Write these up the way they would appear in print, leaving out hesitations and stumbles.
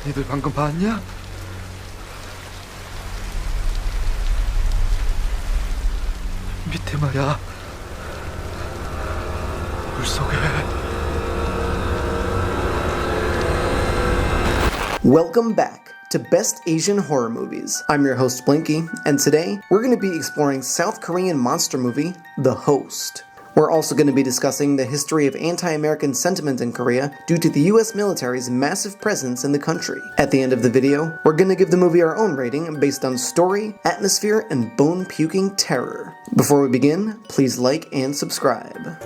니들 방금 봤냐? 밑에 말이야. 물 속에. Welcome back to Best Asian Horror Movies. I'm your host Blinky, and today we're going to be exploring South Korean monster movie, The Host. We're also going to be discussing the history of anti-American sentiment in Korea due to the US military's massive presence in the country. At the end of the video, we're going to give the movie our own rating based on story, atmosphere, and bone-puking terror. Before we begin, please like and subscribe.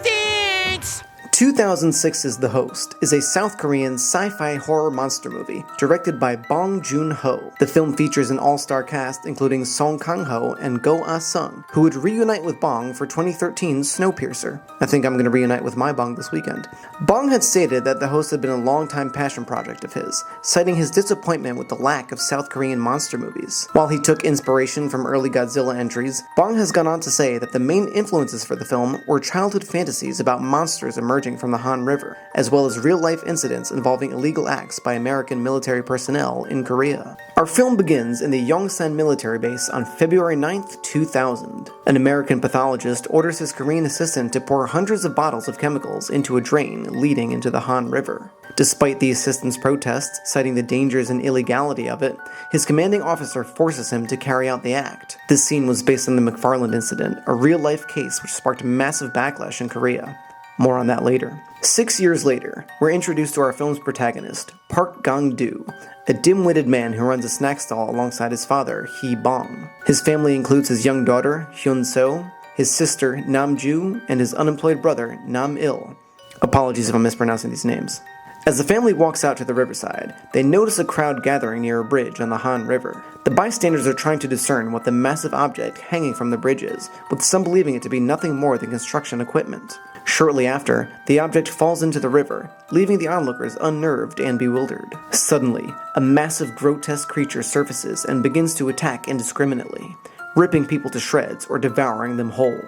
2006's The Host is a South Korean sci-fi horror monster movie directed by Bong Joon-ho. The film features an all-star cast including Song Kang-ho and Go Ah-sung, who would reunite with Bong for 2013's Snowpiercer. I think I'm going to reunite with my Bong this weekend. Bong had stated that The Host had been a long-time passion project of his, citing his disappointment with the lack of South Korean monster movies. While he took inspiration from early Godzilla entries, Bong has gone on to say that the main influences for the film were childhood fantasies about monsters emerging from the Han River, as well as real-life incidents involving illegal acts by American military personnel in Korea. Our film begins in the Yongsan military base on February 9th, 2000. An American pathologist orders his Korean assistant to pour hundreds of bottles of chemicals into a drain leading into the Han River. Despite the assistant's protests, citing the dangers and illegality of it, his commanding officer forces him to carry out the act. This scene was based on the McFarland incident, a real-life case which sparked massive backlash in Korea. More on that later. 6 years later, we're introduced to our film's protagonist, Park Gang-do, a dim-witted man who runs a snack stall alongside his father, Hee Bong. His family includes his young daughter, Hyun-seo, his sister, Nam-ju, and his unemployed brother, Nam-il. Apologies if I'm mispronouncing these names. As the family walks out to the riverside, they notice a crowd gathering near a bridge on the Han River. The bystanders are trying to discern what the massive object hanging from the bridge is, with some believing it to be nothing more than construction equipment. Shortly after, the object falls into the river, leaving the onlookers unnerved and bewildered. Suddenly, a massive grotesque creature surfaces and begins to attack indiscriminately, ripping people to shreds or devouring them whole.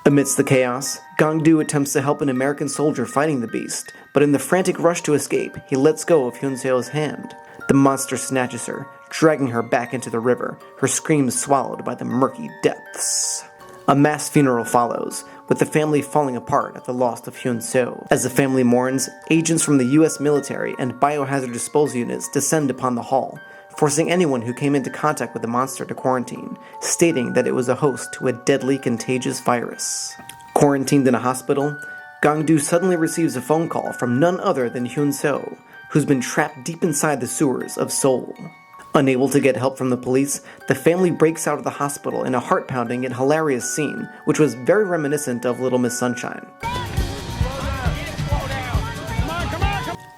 Amidst the chaos, Gang-do attempts to help an American soldier fighting the beast, but in the frantic rush to escape, he lets go of Hyun-seo's hand. The monster snatches her, dragging her back into the river, her screams swallowed by the murky depths. A mass funeral follows, with the family falling apart at the loss of Hyun-seo. As the family mourns, agents from the US military and biohazard disposal units descend upon the hall, forcing anyone who came into contact with the monster to quarantine, stating that it was a host to a deadly contagious virus. Quarantined in a hospital, Gang-do suddenly receives a phone call from none other than Hyun-seo, who's been trapped deep inside the sewers of Seoul. Unable to get help from the police, the family breaks out of the hospital in a heart-pounding and hilarious scene, which was very reminiscent of Little Miss Sunshine.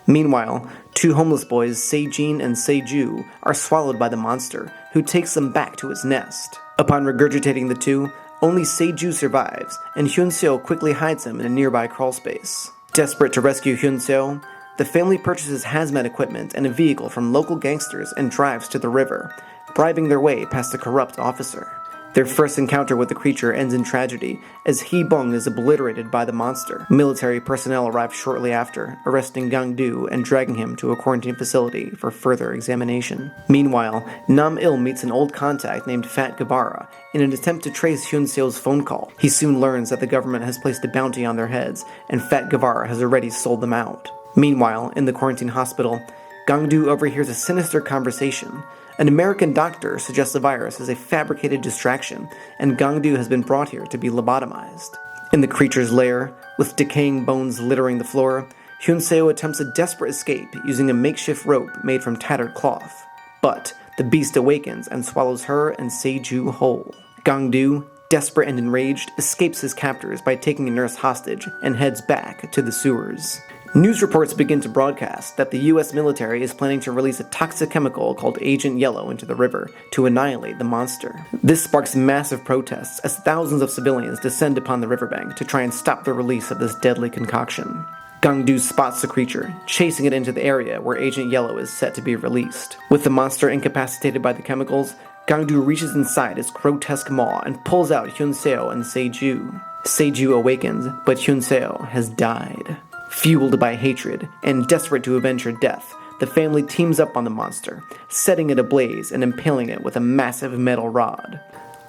Meanwhile, two homeless boys, Se-jin and Se-ju, are swallowed by the monster, who takes them back to its nest. Upon regurgitating the two, only Se-ju survives, and Hyun-seo quickly hides him in a nearby crawlspace. Desperate to rescue Hyun-seo, the family purchases hazmat equipment and a vehicle from local gangsters and drives to the river, bribing their way past a corrupt officer. Their first encounter with the creature ends in tragedy, as Hee Bong is obliterated by the monster. Military personnel arrive shortly after, arresting Gang-do and dragging him to a quarantine facility for further examination. Meanwhile, Nam-il meets an old contact named Fat Guevara in an attempt to trace Hyun-seo's phone call. He soon learns that the government has placed a bounty on their heads, and Fat Guevara has already sold them out. Meanwhile, in the quarantine hospital, Gang-do overhears a sinister conversation. An American doctor suggests the virus is a fabricated distraction, and Gang-do has been brought here to be lobotomized. In the creature's lair, with decaying bones littering the floor, Hyun-seo attempts a desperate escape using a makeshift rope made from tattered cloth. But the beast awakens and swallows her and Se-ju whole. Gang-do, desperate and enraged, escapes his captors by taking a nurse hostage and heads back to the sewers. News reports begin to broadcast that the US military is planning to release a toxic chemical called Agent Yellow into the river to annihilate the monster. This sparks massive protests as thousands of civilians descend upon the riverbank to try and stop the release of this deadly concoction. Gang-do spots the creature, chasing it into the area where Agent Yellow is set to be released. With the monster incapacitated by the chemicals, Gang-do reaches inside its grotesque maw and pulls out Hyun-seo and Se-ju. Se-ju awakens, but Hyun-seo has died. Fueled by hatred and desperate to avenge her death, the family teams up on the monster, setting it ablaze and impaling it with a massive metal rod.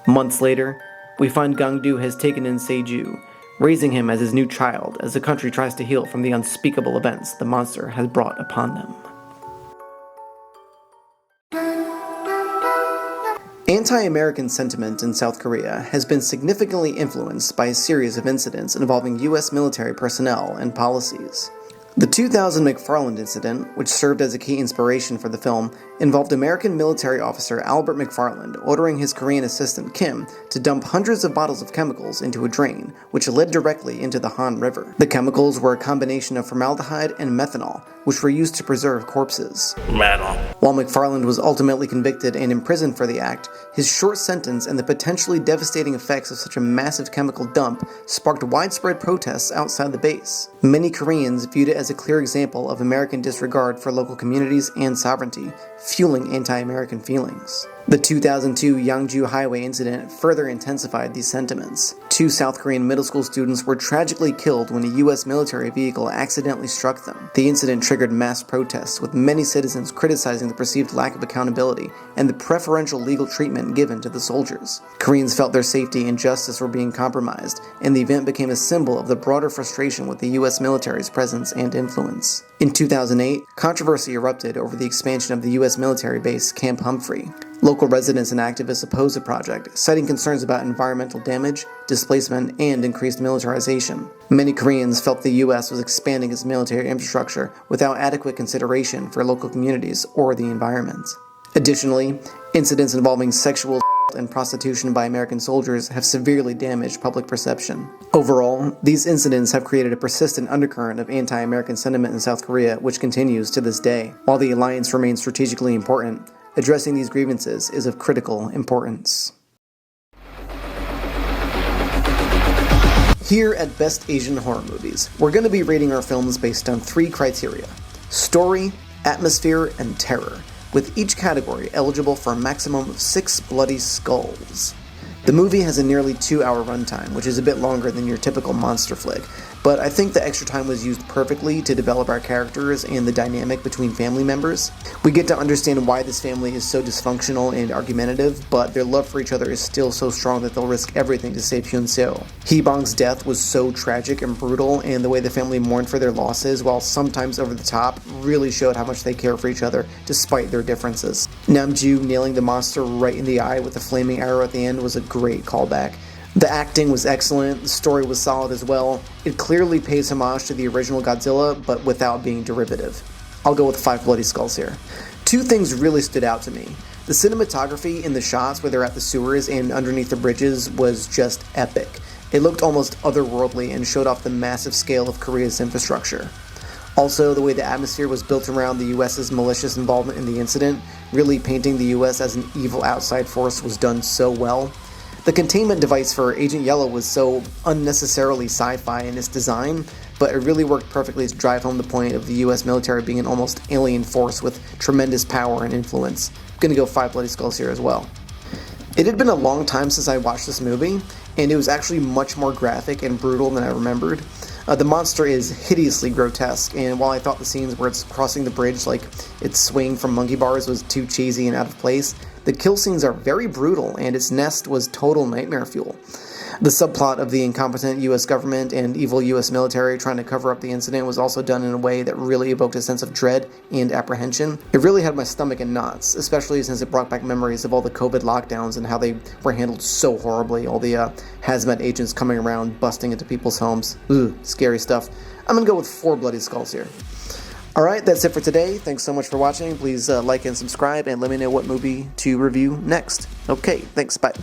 Months later, we find Gangdu has taken in Seju, raising him as his new child as the country tries to heal from the unspeakable events the monster has brought upon them. Anti-American sentiment in South Korea has been significantly influenced by a series of incidents involving U.S. military personnel and policies. The 2000 McFarland incident, which served as a key inspiration for the film, involved American military officer Albert McFarland ordering his Korean assistant Kim to dump hundreds of bottles of chemicals into a drain, which led directly into the Han River. The chemicals were a combination of formaldehyde and methanol, which were used to preserve corpses. While McFarland was ultimately convicted and imprisoned for the act, his short sentence and the potentially devastating effects of such a massive chemical dump sparked widespread protests outside the base. Many Koreans viewed it as a clear example of American disregard for local communities and sovereignty, fueling anti-American feelings. The 2002 Yangju Highway incident further intensified these sentiments. 2 South Korean middle school students were tragically killed when a U.S. military vehicle accidentally struck them. The incident triggered mass protests, with many citizens criticizing the perceived lack of accountability and the preferential legal treatment given to the soldiers. Koreans felt their safety and justice were being compromised, and the event became a symbol of the broader frustration with the U.S. military's presence and influence. In 2008, controversy erupted over the expansion of the U.S. military base Camp Humphrey. Local residents and activists opposed the project, citing concerns about environmental damage, displacement, and increased militarization. Many Koreans felt the U.S. was expanding its military infrastructure without adequate consideration for local communities or the environment. Additionally, incidents involving sexual and prostitution by American soldiers have severely damaged public perception. Overall, these incidents have created a persistent undercurrent of anti-American sentiment in South Korea, which continues to this day. While the alliance remains strategically important, addressing these grievances is of critical importance. Here at Best Asian Horror Movies, we're going to be rating our films based on 3 criteria: story, atmosphere, and terror, with each category eligible for a maximum of 6 bloody skulls. The movie has a nearly 2-hour runtime, which is a bit longer than your typical monster flick, but I think the extra time was used perfectly to develop our characters and the dynamic between family members. We get to understand why this family is so dysfunctional and argumentative, but their love for each other is still so strong that they'll risk everything to save Hyun-seo. Hee-bong's death was so tragic and brutal, and the way the family mourned for their losses, while sometimes over the top, really showed how much they care for each other despite their differences. Namju nailing the monster right in the eye with a flaming arrow at the end was a great callback. The acting was excellent, the story was solid as well. It clearly pays homage to the original Godzilla, but without being derivative. I'll go with 5 bloody skulls here. 2 things really stood out to me. The cinematography in the shots where they're at the sewers and underneath the bridges was just epic. It looked almost otherworldly and showed off the massive scale of Korea's infrastructure. Also, the way the atmosphere was built around the US's malicious involvement in the incident, really painting the US as an evil outside force, was done so well. The containment device for Agent Yellow was so unnecessarily sci-fi in its design, but it really worked perfectly to drive home the point of the US military being an almost alien force with tremendous power and influence. I'm gonna go 5 bloody skulls here as well. It had been a long time since I watched this movie, and it was actually much more graphic and brutal than I remembered. The monster is hideously grotesque, and while I thought the scenes where it's crossing the bridge like it's swinging from monkey bars was too cheesy and out of place, the kill scenes are very brutal, and its nest was total nightmare fuel. The subplot of the incompetent US government and evil US military trying to cover up the incident was also done in a way that really evoked a sense of dread and apprehension. It really had my stomach in knots, especially since it brought back memories of all the COVID lockdowns and how they were handled so horribly, all the hazmat agents coming around busting into people's homes. Ugh, scary stuff. I'm gonna go with 4 bloody skulls here. Alright, that's it for today. Thanks so much for watching. Please like and subscribe, and let me know what movie to review next. Okay, thanks, bye.